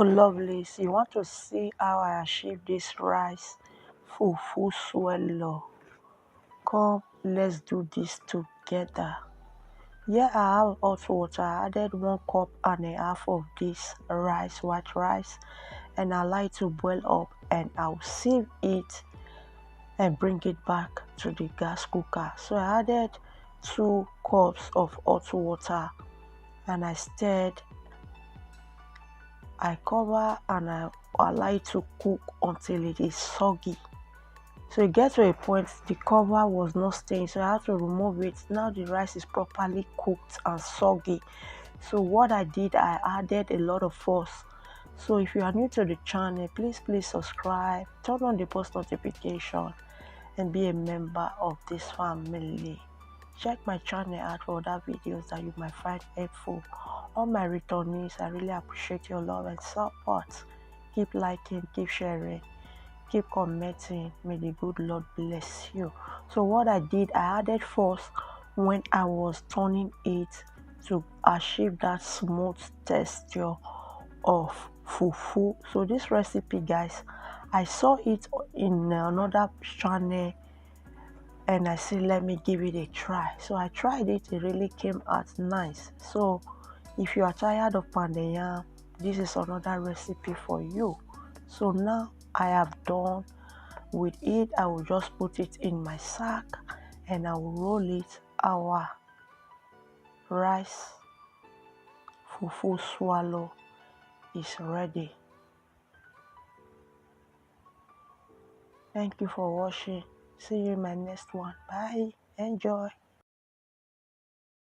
lovelies, you want to see how I achieve this rice fufu swallow? Come, let's do this together. Here I have hot water. I added 1.5 cups of this rice, white rice, and I like to boil up, and I'll sieve it and bring it back to the gas cooker. So I added 2 cups of hot water and I stirred. I cover and I allow it to cook until it is soggy. So it gets to a point the cover was not staying, so I had to remove it. Now the rice is properly cooked and soggy. So what I did, I added a lot of sauce. So if you are new to the channel, please subscribe, turn on the post notification, and be a member of this family. Check my channel out for other videos that you might find helpful. All my returnees, I really appreciate your love and support. Keep liking, keep sharing, keep commenting. May the good Lord bless you. So what I did, I added first when I was turning it to achieve that smooth texture of fufu. So this recipe, guys, I saw it in another channel and I said, let me give it a try. So I tried it. It really came out nice. So if you are tired of pounded yam, this is another recipe for you. So now I have done with it. I will just put it in my sack and I will roll it. Our rice fufu swallow is ready. Thank you for watching. See you in my next one. Bye. Enjoy.